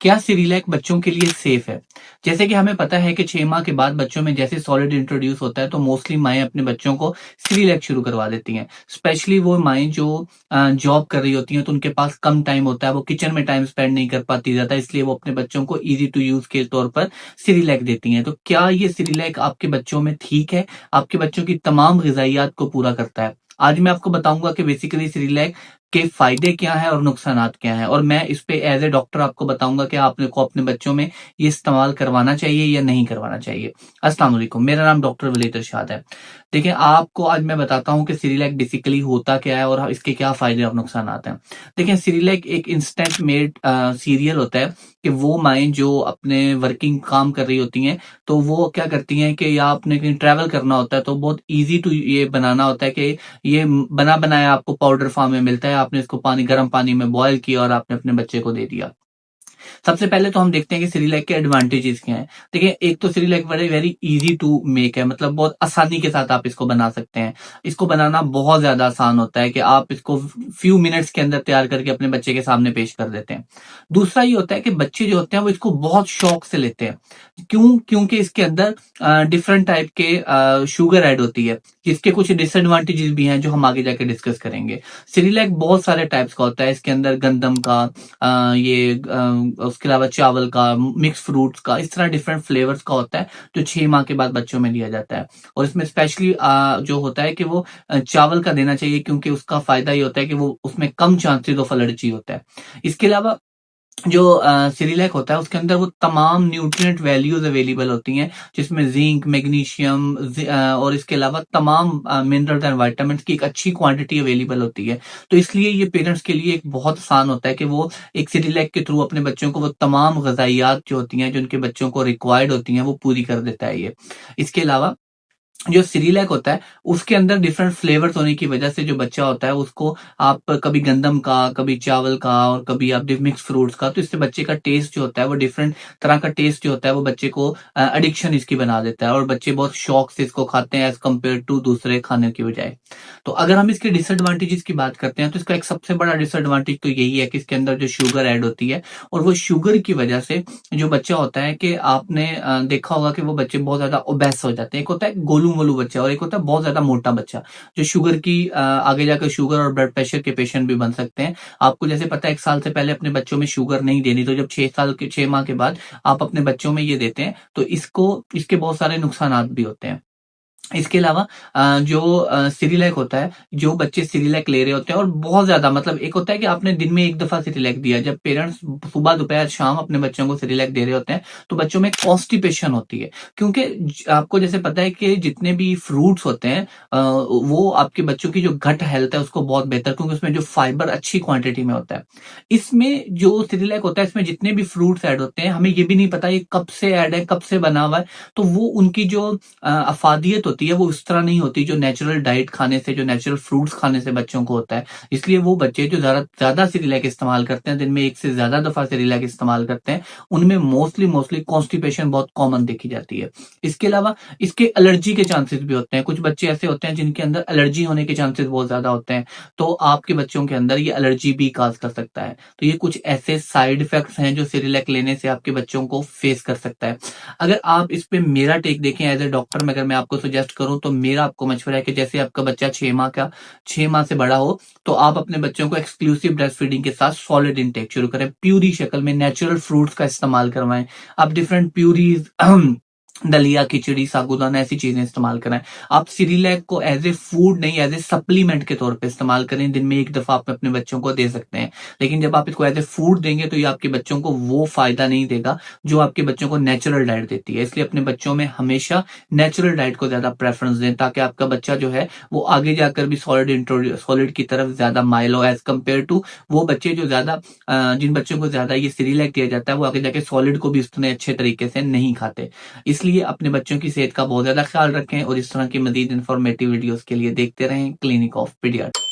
क्या सिरिलैक बच्चों के लिए सेफ है? जैसे कि हमें पता है कि 6 माह के बाद बच्चों में जैसे सॉलिड इंट्रोड्यूस होता है तो मोस्टली माएँ अपने बच्चों को सिरिलैक शुरू करवा देती हैं। स्पेशली वो माएँ जो जॉब कर रही होती हैं तो उनके पास कम टाइम होता है, वो किचन में टाइम स्पेंड नहीं कर पाती ज़्यादा, इसलिए वो अपने बच्चों को ईज़ी टू यूज़ के तौर पर सिरिलैक देती हैं। तो क्या ये सिरिलैक आपके बच्चों में ठीक है? आपके बच्चों की तमाम ग़िज़ाइयात को पूरा करता है? आज मैं आपको बताऊँगा कि बेसिकली सिरिलैक के फ़ायदे क्या हैं और नुकसानात क्या हैं, और मैं इस पे एज़ अ डॉक्टर आपको बताऊँगा कि आपने को अपने बच्चों में ये इस्तेमाल करवाना चाहिए या नहीं करवाना चाहिए। अस्सलाम वालेकुम, मेरा नाम डॉक्टर वलीद इरशाद है। देखिए, आपको आज मैं बताता हूँ कि सिरिलैक बेसिकली होता क्या है और इसके क्या फ़ायदे और नुकसानात हैं। देखिए, सिरिलैक एक इंस्टेंट मेड सीरियल होता है कि वो माएँ जो अपने वर्किंग काम कर रही होती हैं, तो वो क्या करती हैं कि या आपने कहीं ट्रैवल करना होता है तो बहुत ईज़ी टू ये बनाना होता है कि ये बना-बनाया आपको पाउडर फॉर्म में मिलता है, आपने इसको गर्म पानी में बॉयल किया और आपने अपने बच्चे को दे दिया। सबसे पहले तो हम देखते हैं कि सिरिलैक के एडवांटेजेस क्या हैं। देखिए, एक तो Cerelac very very easy to make है, मतलब बहुत आसानी के साथ आप इसको बना सकते हैं। इसको बनाना बहुत ज़्यादा आसान होता है कि आप इसको फ्यू मिनट्स के अंदर तैयार करके अपने बच्चे के सामने पेश कर देते हैं। दूसरा ये होता है कि बच्चे जो होते हैं वो इसको बहुत शौक से लेते हैं। क्यों? क्योंकि इसके अंदर डिफरेंट टाइप के शुगर ऐड होती है, जिसके कुछ डिसएडवांटेजेस भी हैं जो हम आगे जाके डिस्कस करेंगे। सिरिलैक बहुत सारे टाइप्स का होता है, इसके अंदर गंदम का, उसके अलावा चावल का, मिक्स फ्रूट्स का, इस तरह डिफरेंट फ्लेवर्स का होता है जो 6 माह के बाद बच्चों में दिया जाता है। और इसमें स्पेशली जो होता है कि वो चावल का देना चाहिए, क्योंकि उसका फायदा ये होता है कि वो उसमें कम चांसेस ऑफ एलर्जी होता है। इसके अलावा जो सिरिलैक होता है उसके अंदर वो तमाम न्यूट्रिएंट वैल्यूज अवेलेबल होती हैं, जिसमें जिंक, मैग्नीशियम और इसके अलावा तमाम मिनरल्स एंड विटामिन्स की एक अच्छी क्वांटिटी अवेलेबल होती है। तो इसलिए ये पेरेंट्स के लिए एक बहुत आसान होता है कि वो एक सिरिलैक के थ्रू अपने बच्चों को वो तमाम ग़िज़ाइयात जो होती हैं, जो उनके बच्चों को रिक्वायर्ड होती हैं, वो पूरी कर देता है ये। इसके अलावा जो सिरिलैक होता है, उसके अंदर डिफरेंट फ्लेवर्स होने की वजह से जो बच्चा होता है उसको आप कभी गंदम का, कभी चावल का और कभी आप मिक्स फ्रूट्स का, तो इससे बच्चे का टेस्ट जो होता है वो डिफरेंट तरह का टेस्ट जो होता है वो बच्चे को एडिक्शन इसकी बना देता है और बच्चे बहुत शौक से इसको खाते हैं एज़ कम्पेयर टू दूसरे खाने की बजाय। तो अगर हम इसके डिसएडवांटेजेस की बात करते हैं तो इसका एक सबसे बड़ा डिसएडवांटेज तो यही है कि इसके अंदर जो शुगर ऐड होती है, और वो शुगर की वजह से जो बच्चा होता है कि आपने देखा होगा कि वो बच्चे बहुत ज़्यादा ओबेस हो जाते हैं। एक होता है गोलू-मोलू बच्चा और एक होता है बहुत ज़्यादा मोटा बच्चा, जो शुगर की आगे जाकर शुगर और ब्लड प्रेशर के पेशेंट भी बन सकते हैं। आपको जैसे पता है 1 साल से पहले अपने बच्चों में शुगर नहीं देनी, तो जब 6 माह के बाद आप अपने बच्चों में ये देते हैं, तो इसके बहुत सारे नुकसानात भी होते हैं। इसके अलावा जो सिरिलैक होता है, जो बच्चे सिरिलैक ले रहे होते हैं और बहुत ज़्यादा, मतलब एक होता है कि आपने दिन में 1 दफ़ा सिरिलैक दिया, जब पेरेंट्स सुबह, दोपहर, शाम अपने बच्चों को सिरिलैक दे रहे होते हैं, तो बच्चों में कॉन्स्टिपेशन होती है। क्योंकि आपको जैसे पता है कि जितने भी फ्रूट्स होते हैं वो आपके बच्चों की जो गट हेल्थ है उसको बहुत बेहतर, क्योंकि उसमें जो फाइबर अच्छी क्वांटिटी में होता है। इसमें जो सिरिलैक होता है, इसमें जितने भी फ्रूट्स ऐड होते हैं, हमें ये भी नहीं पता ये कब से ऐड है, कब से बना हुआ है, तो वो उनकी जो अफ़ादियत होती है वो उस तरह नहीं होती जो नेचुरल डाइट खाने से, जो नेचुरल फ्रूट्स खाने से बच्चों को होता है। इसलिए वो बच्चे जो ज़्यादा सिरिलैक इस्तेमाल करते हैं, दिन में 1 से ज़्यादा दफ़ा सिरिलैक इस्तेमाल करते हैं, उनमें मोस्टली कॉन्स्टिपेशन बहुत कॉमन देखी जाती है। इसके अलावा इसके एलर्जी के चांसेस भी होते हैं। कुछ बच्चे ऐसे होते हैं जिनके अंदर एलर्जी होने के चांसेस बहुत ज़्यादा होते हैं, तो आपके बच्चों के अंदर ये एलर्जी भी काज़ कर सकता है। तो ये कुछ ऐसे साइड इफ़ेक्ट्स हैं जो सिरिलैक लेने से आपके बच्चों को फेस कर सकता है। अगर आप इस पे मेरा टेक देखें एज़ अ डॉक्टर में, अगर मैं आपको सजेस्ट करूँ तो मेरा आपको मशवरा है कि जैसे आपका बच्चा 6 माह से बड़ा हो, तो आप अपने बच्चों को एक्सक्लूसिव ब्रेस्ट फीडिंग के साथ सॉलिड इंटेक शुरू करें। प्यूरी शक्ल में नेचुरल फ्रूट्स का इस्तेमाल करवाएँ। आप डिफरेंट प्यूरीज़ दलिया, खिचड़ी, साबूदाना ऐसी चीज़ें इस्तेमाल कराएँ। आप सिरिलैक को एज़ ए फूड नहीं, एज़ ए सप्लीमेंट के तौर पे इस्तेमाल करें। दिन में 1 दफ़ा आप अपने बच्चों को दे सकते हैं। लेकिन जब आप इसको एज़ ए फूड देंगे तो ये आपके बच्चों को वो फ़ायदा नहीं देगा जो आपके बच्चों को नेचुरल डाइट देती है। इसलिए अपने बच्चों में हमेशा नेचुरल डाइट को ज़्यादा प्रेफ़रेंस दें, ताकि आपका बच्चा जो है वो आगे जाकर भी सॉलिड की तरफ ज़्यादा माइल हो, एज़ कम्पेयर टू वो बच्चे जो ज़्यादा जिन बच्चों को ज़्यादा ये सिरिलैक दिया जाता है, वो आगे जाके सॉलिड को भी उतने अच्छे तरीके से नहीं खाते। इसलिए अपने बच्चों की सेहत का बहुत ज़्यादा ख्याल रखें और इस तरह की मज़ीद इन्फॉर्मेटिव वीडियोज़ के लिए देखते रहें क्लिनिक ऑफ पीडियाट्रिक्स।